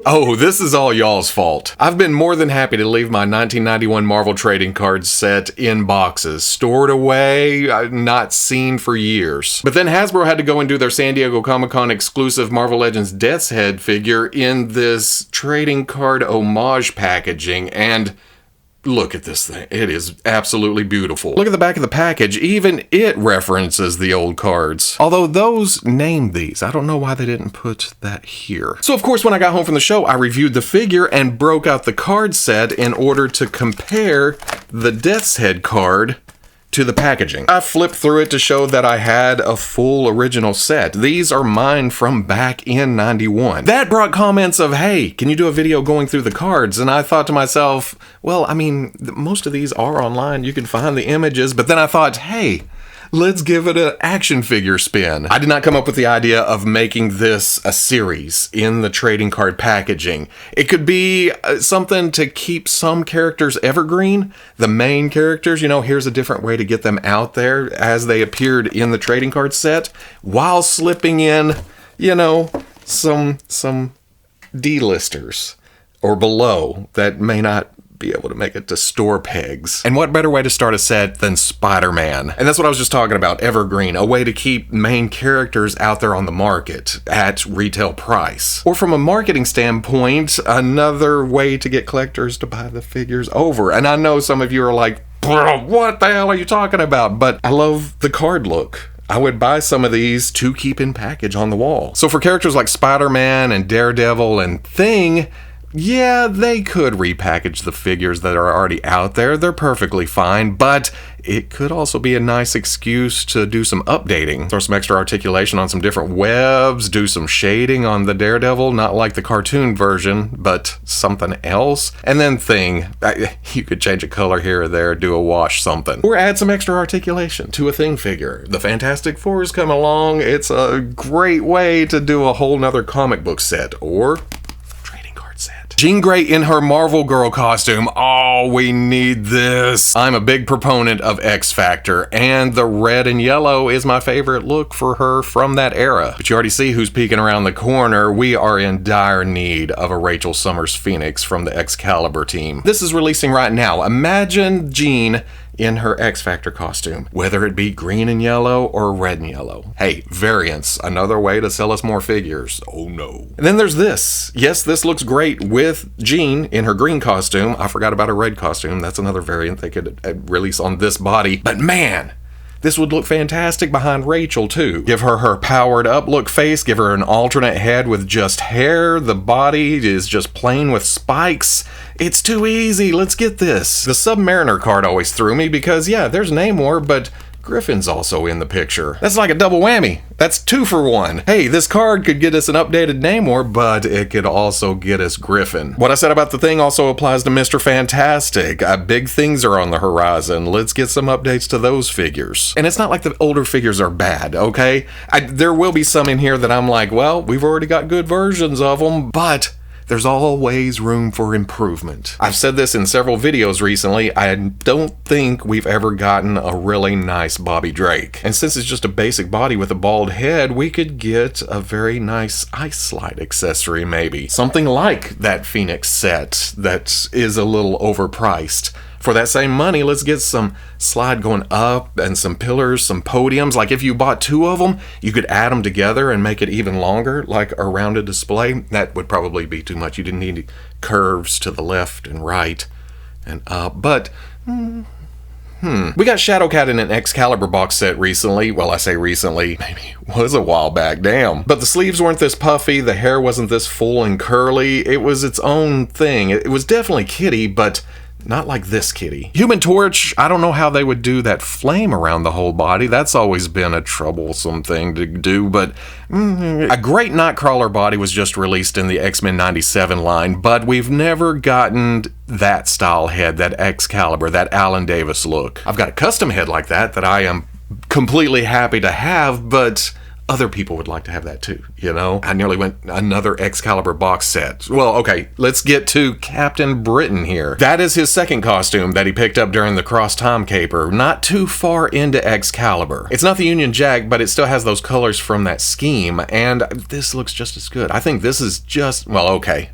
Oh, this is all y'all's fault. I've been more than happy to leave my 1991 Marvel trading card set in boxes, stored away, not seen for years. But then Hasbro had to go and do their San Diego Comic-Con exclusive Marvel Legends Death's Head figure in this trading card homage packaging, and look at this thing. It is absolutely beautiful. Look at the back of the package. Even it references the old cards. Although those named these. I don't know why they didn't put that here. So of course, when I got home from the show, I reviewed the figure and broke out the card set in order to compare the Death's Head card to the packaging. I flipped through it to show that I had a full original set. These are mine from back in 91. That brought comments of, hey, can you do a video going through the cards? And I thought to myself, well, I mean, most of these are online. You can find the images. But then I thought, hey, let's give it an action figure spin. I did not come up with the idea of making this a series in the trading card packaging. It could be something to keep some characters evergreen. The main characters, you know, here's a different way to get them out there as they appeared in the trading card set, while slipping in, you know, some D-listers or below that may not be able to make it to store pegs. And what better way to start a set than Spider-Man? And that's what I was just talking about, evergreen, a way to keep main characters out there on the market at retail price. Or from a marketing standpoint, another way to get collectors to buy the figures over. And I know some of you are like, what the hell are you talking about? But I love the card look. I would buy some of these to keep in package on the wall. So for characters like Spider-Man and Daredevil and Thing, yeah, they could repackage the figures that are already out there. They're perfectly fine, but it could also be a nice excuse to do some updating. Throw some extra articulation on some different webs, do some shading on the Daredevil, not like the cartoon version, but something else. And then Thing, you could change a color here or there, do a wash something. Or add some extra articulation to a Thing figure. The Fantastic Four's come along. It's a great way to do a whole nother comic book set, or Jean Grey in her Marvel Girl costume. Oh, we need this. I'm a big proponent of X Factor, and the red and yellow is my favorite look for her from that era. But you already see who's peeking around the corner. We are in dire need of a Rachel Summers Phoenix from the Excalibur team. This is releasing right now. Imagine Jean in her X Factor costume, whether it be green and yellow or red and yellow. Hey, variants, another way to sell us more figures. Oh no. And then there's this. Yes, this looks great with Jean in her green costume. I forgot about her red costume. That's another variant they could release on this body. But man, this would look fantastic behind Rachel, too. Give her her powered up look face, give her an alternate head with just hair, the body is just plain with spikes. It's too easy, let's get this. The Submariner card always threw me because, yeah, there's Namor, but Griffin's also in the picture. That's like a double whammy. That's 2 for 1. Hey, this card could get us an updated Namor, but it could also get us Griffin. What I said about the Thing also applies to Mr. Fantastic. Big things are on the horizon. Let's get some updates to those figures. And it's not like the older figures are bad, okay? There will be some in here that I'm like, well, we've already got good versions of them, but there's always room for improvement. I've said this in several videos recently, I don't think we've ever gotten a really nice Bobby Drake. And since it's just a basic body with a bald head, we could get a very nice ice slide accessory maybe. Something like that Phoenix set that is a little overpriced. For that same money, let's get some slide going up and some pillars, some podiums. Like if you bought 2 of them, you could add them together and make it even longer, like a rounded display. That would probably be too much. You didn't need curves to the left and right and up. But, we got Shadowcat in an Excalibur box set recently. Well, I say recently, maybe it was a while back, damn. But the sleeves weren't this puffy, the hair wasn't this full and curly. It was its own thing. It was definitely kitty, but not like this kitty. Human Torch, I don't know how they would do that flame around the whole body. That's always been a troublesome thing to do, but a great Nightcrawler body was just released in the X-Men 97 line, but we've never gotten that style head, that Excalibur, that Alan Davis look. I've got a custom head like that I am completely happy to have, but other people would like to have that too, you know? I nearly went another Excalibur box set. Well, okay, let's get to Captain Britain here. That is his second costume that he picked up during the Cross-Time Caper, not too far into Excalibur. It's not the Union Jack, but it still has those colors from that scheme, and this looks just as good. I think this is just, well, okay.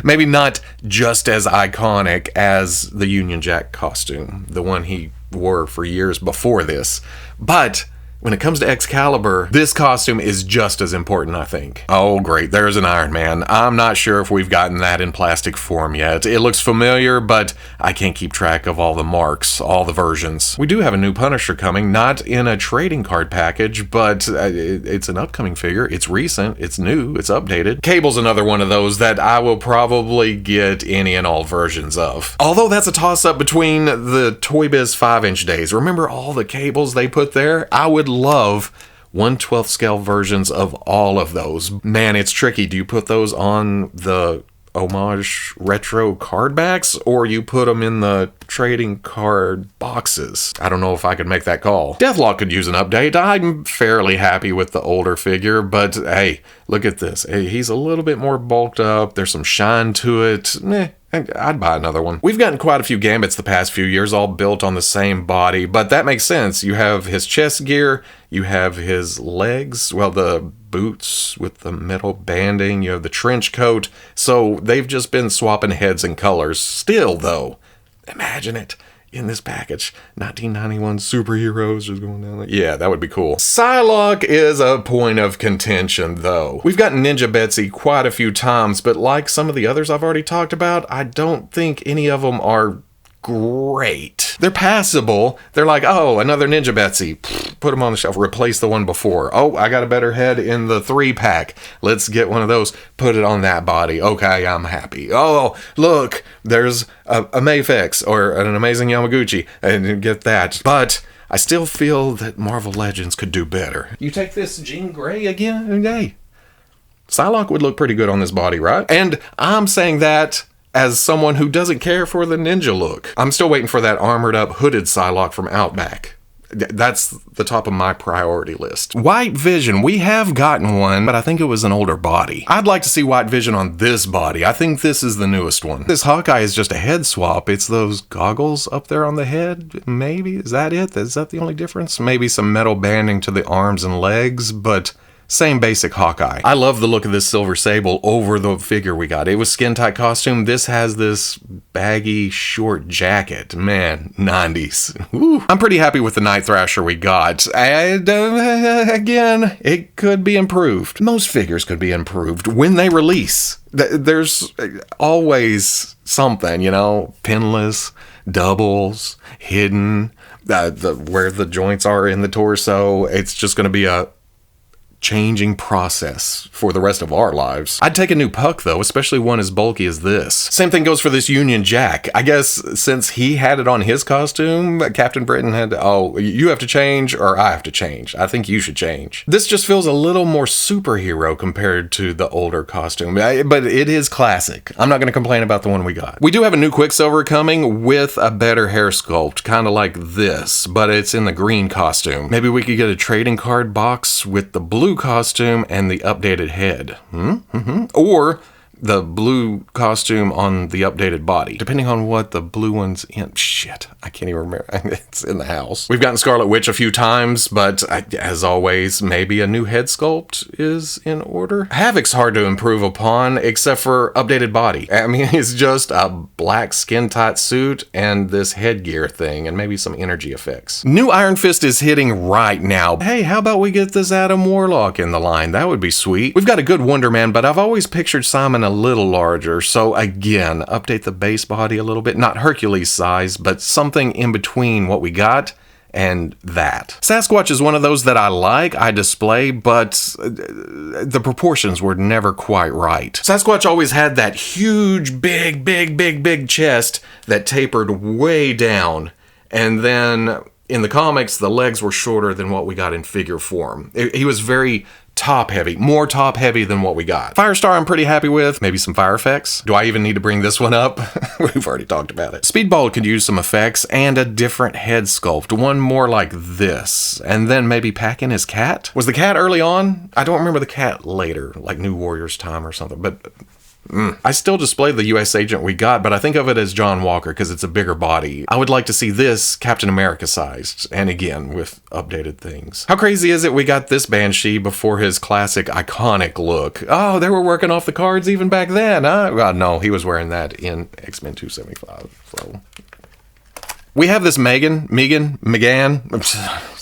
Maybe not just as iconic as the Union Jack costume, the one he wore for years before this, but when it comes to Excalibur, this costume is just as important, I think. Oh, great, there's an Iron Man. I'm not sure if we've gotten that in plastic form yet. It looks familiar, but I can't keep track of all the marks, all the versions. We do have a new Punisher coming, not in a trading card package, but it's an upcoming figure. It's recent, it's new, it's updated. Cable's another one of those that I will probably get any and all versions of. Although that's a toss-up between the Toy Biz 5-inch days. Remember all the Cables they put there? I would love 1/12 scale versions of all of those. Man, it's tricky. Do you put those on the homage retro card backs, or you put them in the trading card boxes? I don't know if I could make that call. Deathlock could use an update. I'm fairly happy with the older figure, but hey, look at this. Hey, he's a little bit more bulked up. There's some shine to it. I'd buy another one. We've gotten quite a few Gambits the past few years, all built on the same body, but that makes sense. You have his chest gear, you have his legs, well, the boots with the metal banding, you have the trench coat, so they've just been swapping heads and colors. Still, though, imagine it in this package. 1991 superheroes just going down there. Yeah, that would be cool. Psylocke is a point of contention, though. We've gotten Ninja Betsy quite a few times, but like some of the others I've already talked about, I don't think any of them are great. They're passable. They're like, oh, another Ninja Betsy. Put them on the shelf. Replace the one before. Oh, I got a better head in the 3-pack. Let's get one of those. Put it on that body. Okay, I'm happy. Oh, look, there's a Mafex or an Amazing Yamaguchi. And get that. But I still feel that Marvel Legends could do better. You take this Jean Grey again? Hey, Psylocke would look pretty good on this body, right? And I'm saying that as someone who doesn't care for the ninja look. I'm still waiting for that armored up hooded Psylocke from Outback. That's the top of my priority list. White Vision, we have gotten one, but I think it was an older body. I'd like to see White Vision on this body. I think this is the newest one. This Hawkeye is just a head swap. It's those goggles up there on the head, maybe? Is that it? Is that the only difference? Maybe some metal banding to the arms and legs, but same basic Hawkeye. I love the look of this Silver Sable over the figure we got. It was skin-tight costume. This has this baggy, short jacket. Man, 90s. Woo. I'm pretty happy with the Night Thrasher we got. And, again, it could be improved. Most figures could be improved when they release. There's always something, you know, pinless, doubles, hidden, where the joints are in the torso. It's just going to be a changing process for the rest of our lives. I'd take a new Puck, though, especially one as bulky as this. Same thing goes for this Union Jack. I guess since he had it on his costume, Captain Britain had to, oh, you have to change, or I have to change. I think you should change. This just feels a little more superhero compared to the older costume, but it is classic. I'm not going to complain about the one we got. We do have a new Quicksilver coming with a better hair sculpt, kind of like this, but it's in the green costume. Maybe we could get a trading card box with the blue costume and the updated head. Or the blue costume on the updated body, depending on what the blue one's in. Shit, I can't even remember. It's in the house. We've gotten Scarlet Witch a few times, but as always, maybe a new head sculpt is in order. Havoc's hard to improve upon, except for updated body. I mean, it's just a black skin-tight suit and this headgear thing, and maybe some energy effects. New Iron Fist is hitting right now. Hey, how about we get this Adam Warlock in the line? That would be sweet. We've got a good Wonder Man, but I've always pictured Simon a little larger, so again, update the base body a little bit. Not Hercules size, but something in between what we got and that. Sasquatch is one of those that I like, I display, but the proportions were never quite right. Sasquatch always had that huge, big chest that tapered way down, and then in the comics, the legs were shorter than what we got in figure form. He was very top heavy, more top heavy than what we got. Firestar I'm pretty happy with, maybe some fire effects. Do I even need to bring this one up? We've already talked about it. Speedball could use some effects and a different head sculpt, one more like this, and then maybe pack in his cat? Was the cat early on? I don't remember the cat later, like New Warriors time or something, but I still display the US agent we got, but I think of it as John Walker because it's a bigger body. I would like to see this Captain America sized, and again, with updated things. How crazy is it we got this Banshee before his classic iconic look? Oh, they were working off the cards even back then, huh? God, no, he was wearing that in X-Men 275, so... We have this Megan,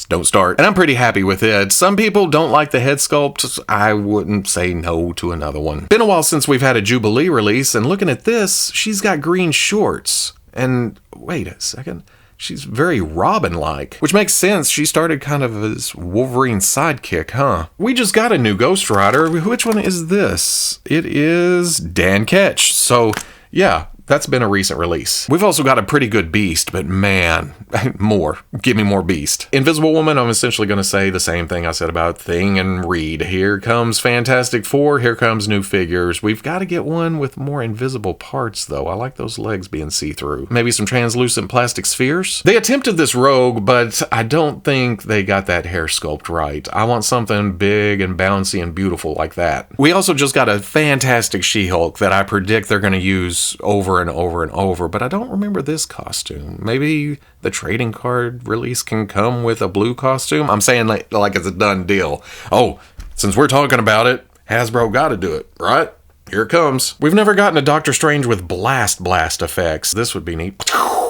don't start. And I'm pretty happy with it. Some people don't like the head sculpt. I wouldn't say no to another one. Been a while since we've had a Jubilee release, and looking at this, she's got green shorts. And wait a second, she's very Robin-like, which makes sense. She started kind of as Wolverine's sidekick, huh? We just got a new Ghost Rider. Which one is this? It is Dan Ketch. So yeah, that's been a recent release. We've also got a pretty good Beast, but man, more. Give me more Beast. Invisible Woman, I'm essentially going to say the same thing I said about Thing and Reed. Here comes Fantastic Four, here comes new figures. We've got to get one with more invisible parts, though. I like those legs being see-through. Maybe some translucent plastic spheres? They attempted this Rogue, but I don't think they got that hair sculpt right. I want something big and bouncy and beautiful like that. We also just got a fantastic She-Hulk that I predict they're going to use over and over and over, but I don't remember this costume. Maybe the trading card release can come with a blue costume? I'm saying like it's a done deal. Oh, since we're talking about it, Hasbro gotta do it, right? Here it comes. We've never gotten a Doctor Strange with blast effects. This would be neat.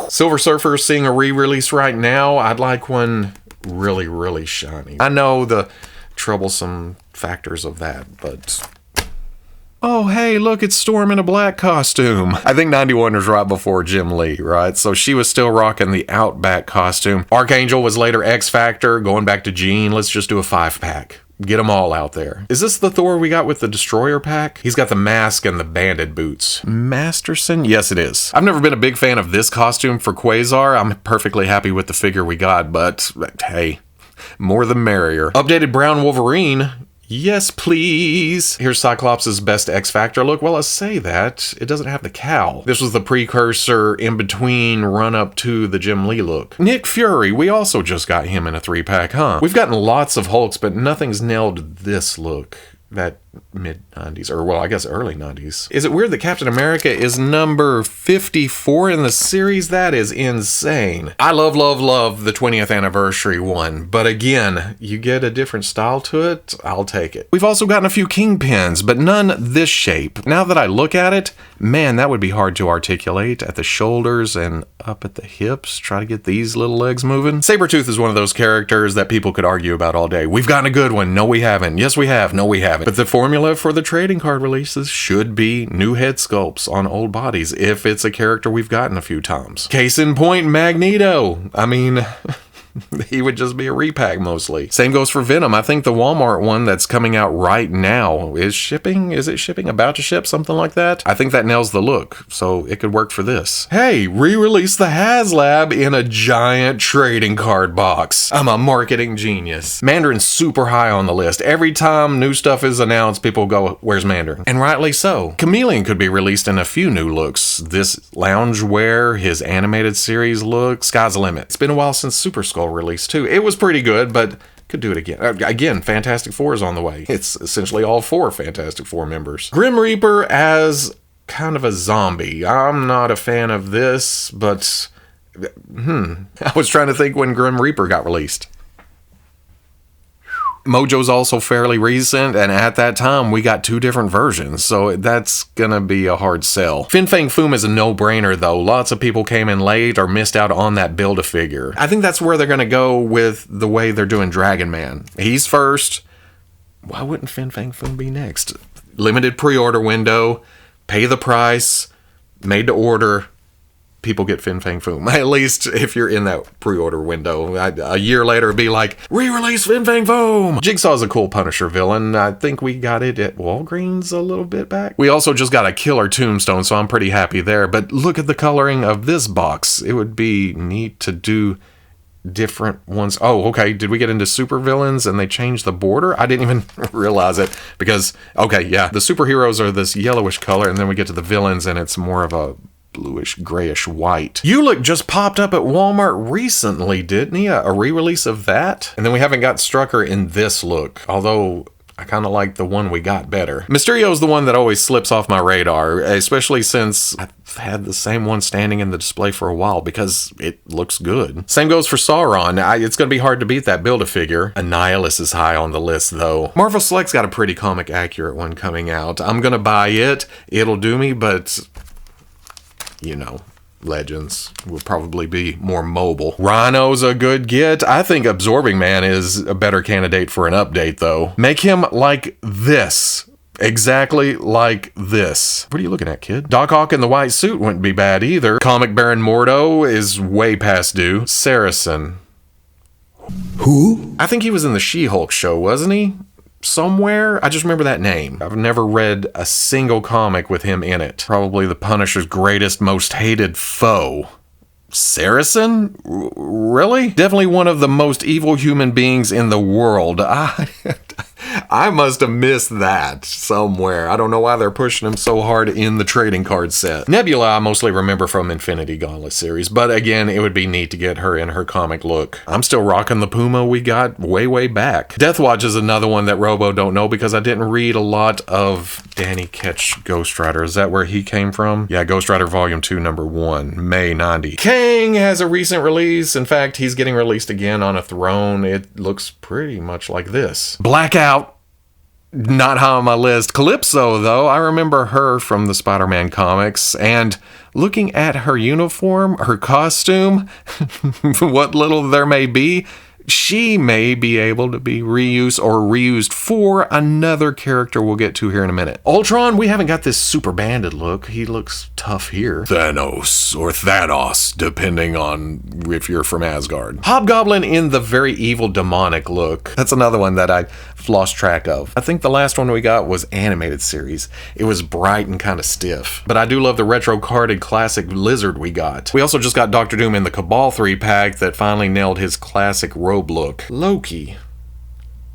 Silver Surfer is seeing a re-release right now. I'd like one really, really shiny. I know the troublesome factors of that, but... Oh, hey, look, it's Storm in a black costume. I think 91 was right before Jim Lee, right? So she was still rocking the Outback costume. Archangel was later X-Factor, going back to Jean. Let's just do a 5-pack. Get them all out there. Is this the Thor we got with the Destroyer pack? He's got the mask and the banded boots. Masterson? Yes, it is. I've never been a big fan of this costume for Quasar. I'm perfectly happy with the figure we got, but hey, more the merrier. Updated Brown Wolverine. Yes, please. Here's Cyclops' best X-Factor look. Well, I say that. It doesn't have the cowl. This was the precursor in between run-up to the Jim Lee look. Nick Fury, we also just got him in a 3-pack, huh? We've gotten lots of Hulks, but nothing's nailed this look. That mid-90s, or well, I guess early 90s. Is it weird that Captain America is number 54 in the series? That is insane. I love the 20th anniversary one, but again, you get a different style to it, I'll take it. We've also gotten a few Kingpins, but none this shape. Now that I look at it, man, that would be hard to articulate at the shoulders and up at the hips. Try to get these little legs moving. Sabretooth is one of those characters that people could argue about all day. We've gotten a good one. No, we haven't. Yes, we have. No, we haven't. But the formula for the trading card releases should be new head sculpts on old bodies if it's a character we've gotten a few times. Case in point, Magneto. I mean... he would just be a repack mostly. Same goes for Venom. I think the Walmart one that's coming out right now is shipping. Is it shipping? About to ship? Something like that? I think that nails the look, so it could work for this. Hey, re-release the HasLab in a giant trading card box. I'm a marketing genius. Mandarin's super high on the list. Every time new stuff is announced, people go, where's Mandarin? And rightly so. Chameleon could be released in a few new looks. This loungewear, his animated series look, sky's the limit. It's been a while since Super Skull release too. It was pretty good, but could do it again. Again, Fantastic Four is on the way. It's essentially all 4 Fantastic Four members. Grim Reaper as kind of a zombie. I'm not a fan of this, but I was trying to think when Grim Reaper got released. Mojo's also fairly recent, and at that time, we got 2 different versions, so that's gonna be a hard sell. Fin Fang Foom is a no-brainer, though. Lots of people came in late or missed out on that Build-A-Figure. I think that's where they're gonna go with the way they're doing Dragon Man. He's first. Why wouldn't Fin Fang Foom be next? Limited pre-order window, pay the price, made to order. People get Fin Fang Foom. At least if you're in that pre-order window. A year later, it'd be like, re-release Fin Fang Foom! Jigsaw's a cool Punisher villain. I think we got it at Walgreens a little bit back. We also just got a killer Tombstone, so I'm pretty happy there. But look at the coloring of this box. It would be neat to do different ones. Oh, okay. Did we get into supervillains and they changed the border? I didn't even realize it because, okay, yeah, the superheroes are this yellowish color, and then we get to the villains and it's more of a bluish, grayish white. Ulick just popped up at Walmart recently, didn't he? A re-release of that? And then we haven't got Strucker in this look, although I kind of like the one we got better. Mysterio's the one that always slips off my radar, especially since I've had the same one standing in the display for a while because it looks good. Same goes for Sauron. It's going to be hard to beat that Build-A-Figure. Annihilus is high on the list, though. Marvel Select's got a pretty comic-accurate one coming out. I'm going to buy it. It'll do me, but, you know, Legends will probably be more mobile. Rhino's a good get. I think Absorbing Man is a better candidate for an update, though. Make him like this. Exactly like this. What are you looking at, kid? Doc Ock in the white suit wouldn't be bad either. Comic Baron Mordo is way past due. Saracen. Who? I think he was in the She-Hulk show, wasn't he? Somewhere? I just remember that name. I've never read a single comic with him in it. Probably the Punisher's greatest, most hated foe. Saracen? Really? Definitely one of the most evil human beings in the world. I must have missed that somewhere. I don't know why they're pushing him so hard in the trading card set. Nebula I mostly remember from Infinity Gauntlet series, but again, it would be neat to get her in her comic look. I'm still rocking the Puma we got way back. Deathwatch is another one that Robo don't know because I didn't read a lot of Danny Ketch Ghost Rider. Is that where he came from? Yeah, Ghost Rider Volume 2, Number 1, May 90. Kang has a recent release. In fact, he's getting released again on a throne. It looks pretty much like this. Blackout. Not high on my list. Calypso, though, I remember her from the Spider-Man comics, and looking at her uniform, her costume, what little there may be, she may be able to be reused or reused for another character we'll get to here in a minute. Ultron, we haven't got this super banded look. He looks tough here. Thanos, or Thanos, depending on if you're from Asgard. Hobgoblin in the very evil demonic look. That's another one that I've lost track of. I think the last one we got was animated series. It was bright and kind of stiff. But I do love the retro carded classic lizard we got. We also just got Doctor Doom in the Cabal 3-pack that finally nailed his classic robe look. Loki.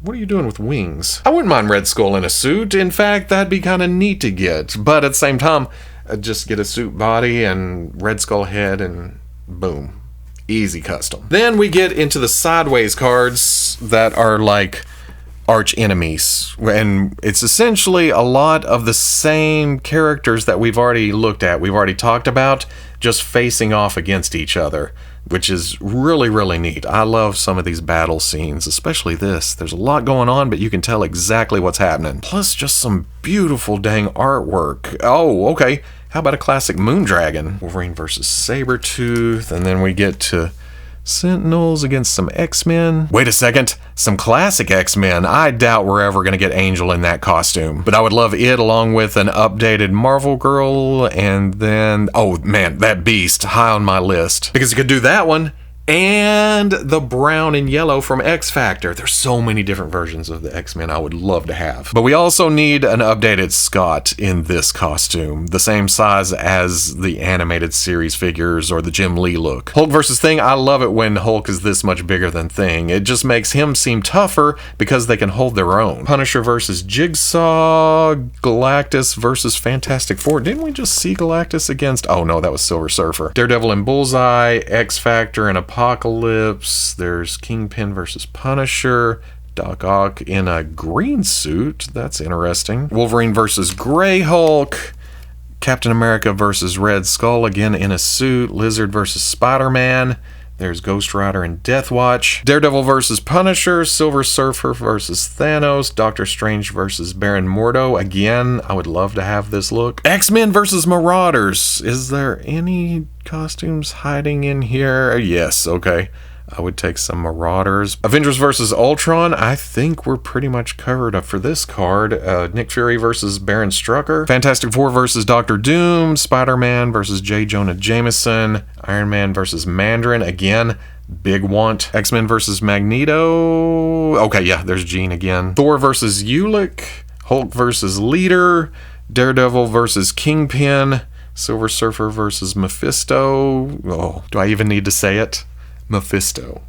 What are you doing with wings? I wouldn't mind Red Skull in a suit. In fact, that'd be kind of neat to get. But at the same time, I'd just get a suit body and Red Skull head and boom. Easy custom. Then we get into the sideways cards that are like arch enemies, and it's essentially a lot of the same characters that we've already looked at, we've already talked about, just facing off against each other, which is really neat. I love some of these battle scenes, especially this. There's a lot going on, but you can tell exactly what's happening. Plus just some beautiful dang artwork. Oh, okay. How about a classic Moondragon? Wolverine versus Sabretooth, and then we get to Sentinels against some X-Men. Wait a second, some classic X-Men. I doubt we're ever going to get Angel in that costume. But I would love it along with an updated Marvel Girl, and then, oh man, that Beast, high on my list. Because you could do that one, and the brown and yellow from X Factor. There's so many different versions of the X-Men I would love to have. But we also need an updated Scott in this costume, the same size as the animated series figures or the Jim Lee look. Hulk versus Thing, I love it when Hulk is this much bigger than Thing. It just makes him seem tougher because they can hold their own. Punisher versus Jigsaw, Galactus versus Fantastic Four. Didn't we just see Galactus against, oh no, that was Silver Surfer. Daredevil and Bullseye, X Factor and Apocalypse. There's Kingpin versus Punisher. Doc Ock in a green suit. That's interesting. Wolverine versus Grey Hulk. Captain America versus Red Skull, again in a suit. Lizard versus Spider-Man. There's Ghost Rider and Deathwatch. Daredevil versus Punisher. Silver Surfer versus Thanos. Doctor Strange versus Baron Mordo. Again, I would love to have this look. X-Men versus Marauders. Is there any costumes hiding in here? Yes, okay. I would take some Marauders. Avengers versus Ultron. I think we're pretty much covered up for this card. Nick Fury versus Baron Strucker. Fantastic Four versus Doctor Doom. Spider-Man versus J. Jonah Jameson. Iron Man versus Mandarin. Again, big want. X-Men versus Magneto. Okay, yeah, there's Jean again. Thor versus Ulick. Hulk versus Leader. Daredevil versus Kingpin. Silver Surfer versus Mephisto. Oh, do I even need to say it? Mephisto.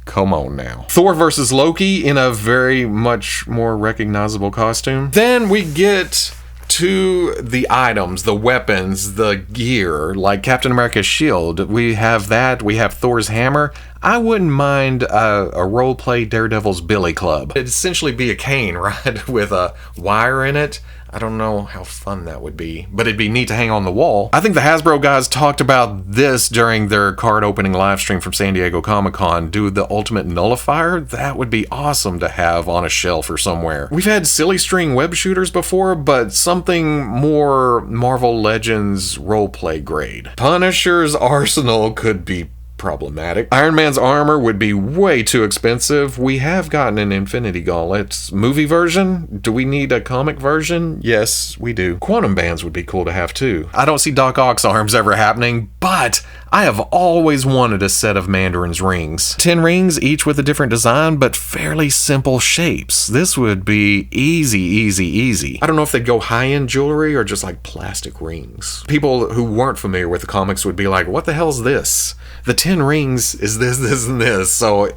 Come on now. Thor versus Loki in a very much more recognizable costume. Then we get to the items, the weapons, the gear, like Captain America's shield. We have that. We have Thor's hammer. I wouldn't mind a roleplay Daredevil's Billy Club. It'd essentially be a cane, right? With a wire in it. I don't know how fun that would be, but it'd be neat to hang on the wall. I think the Hasbro guys talked about this during their card opening live stream from San Diego Comic-Con. Do the ultimate nullifier? That would be awesome to have on a shelf or somewhere. We've had silly string web shooters before, but something more Marvel Legends roleplay grade. Punisher's arsenal could be problematic. Iron Man's armor would be way too expensive. We have gotten an Infinity Gauntlet movie version. Do we need a comic version? Yes, we do. Quantum bands would be cool to have too. I don't see Doc Ock's arms ever happening, but I have always wanted a set of Mandarin's rings. 10 rings, each with a different design, but fairly simple shapes. This would be easy, easy, easy. I don't know if they'd go high-end jewelry or just like plastic rings. People who weren't familiar with the comics would be like, what the hell's this? The 10 rings is this, this, and this. So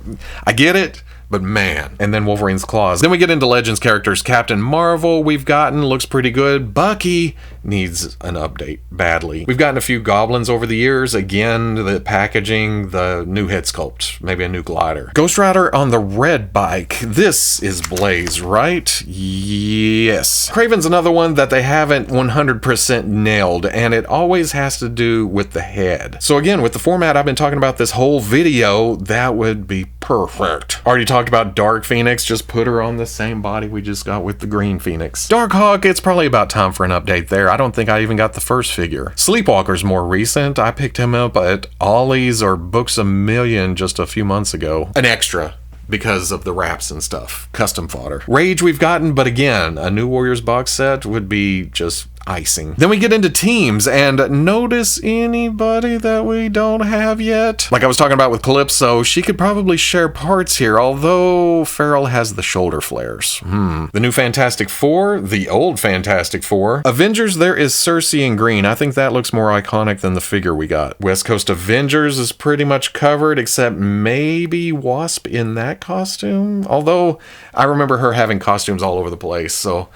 I get it, but man. And then Wolverine's claws. Then we get into Legends characters. Captain Marvel we've gotten, looks pretty good. Bucky needs an update badly. We've gotten a few goblins over the years. Again, the packaging, the new head sculpt, maybe a new glider. Ghost Rider on the red bike. This is Blaze, right? Yes. Kraven's another one that they haven't 100% nailed, and it always has to do with the head. So again, with the format I've been talking about this whole video, that would be perfect. Already talked about Dark Phoenix, just put her on the same body we just got with the Green Phoenix. Darkhawk, it's probably about time for an update there. I don't think I even got the first figure. Sleepwalker's more recent. I picked him up at Ollie's or Books A Million just a few months ago. An extra, because of the wraps and stuff. Custom fodder. Rage we've gotten, but again, a New Warriors box set would be just icing. Then we get into teams, and notice anybody that we don't have yet? Like I was talking about with Calypso, she could probably share parts here, although Farrell has the shoulder flares. The new Fantastic Four, the old Fantastic Four. Avengers, there is Cersei in green. I think that looks more iconic than the figure we got. West Coast Avengers is pretty much covered, except maybe Wasp in that costume, although I remember her having costumes all over the place, so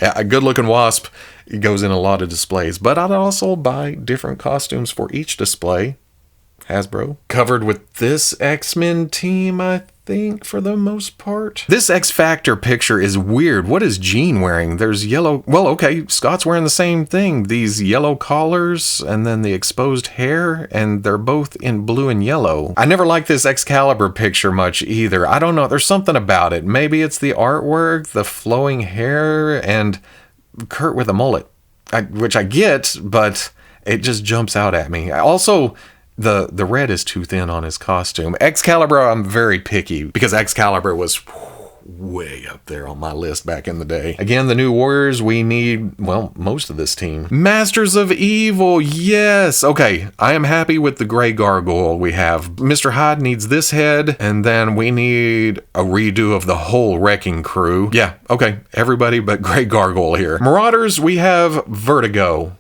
a good looking Wasp goes in a lot of displays, but I'd also buy different costumes for each display. Hasbro. Covered with this X-Men team, I think, for the most part. This X-Factor picture is weird. What is Jean wearing? There's yellow... Well, okay, Scott's wearing the same thing. These yellow collars, and then the exposed hair, and they're both in blue and yellow. I never liked this Excalibur picture much either. I don't know. There's something about it. Maybe it's the artwork, the flowing hair, and Kurt with a mullet. Which I get, but it just jumps out at me. Also, the red is too thin on his costume. Excalibur, I'm very picky because Excalibur was way up there on my list back in the day. Again, the New Warriors, we need, well, most of this team. Masters of Evil, yes. Okay, I am happy with the gray gargoyle we have. Mr. Hyde needs this head, and then we need a redo of the whole Wrecking Crew. Yeah, okay, everybody but gray gargoyle here. Marauders, we have Vertigo,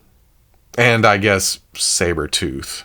and I guess Sabretooth.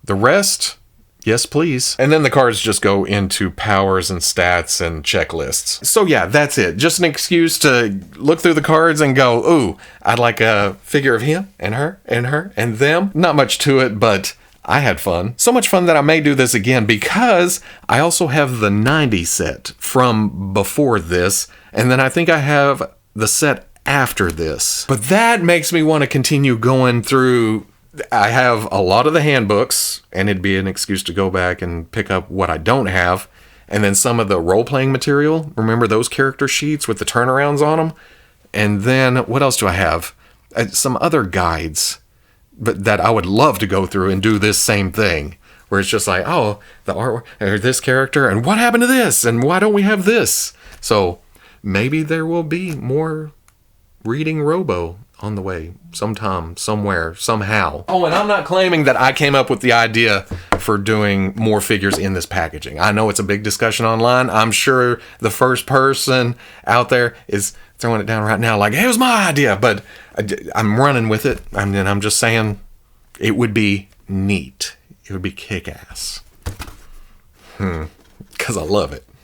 The rest, yes, please. And then the cards just go into powers and stats and checklists. So yeah, that's it. Just an excuse to look through the cards and go, ooh, I'd like a figure of him and her and them. Not much to it, but I had fun. So much fun that I may do this again because I also have the 90 set from before this. And then I think I have the set after this. But that makes me want to continue going through. I have a lot of the handbooks, and it'd be an excuse to go back and pick up what I don't have. And then some of the role-playing material. Remember those character sheets with the turnarounds on them? And then, what else do I have? Some other guides but that I would love to go through and do this same thing. Where it's just like, oh, the artwork, or this character, and what happened to this? And why don't we have this? So, maybe there will be more reading Robo on the way, sometime, somewhere, somehow. Oh, and I'm not claiming that I came up with the idea for doing more figures in this packaging. I know it's a big discussion online. I'm sure the first person out there is throwing it down right now like, hey, it was my idea, but I'm running with it. I mean, I'm just saying it would be neat. It would be kick-ass. because I love it.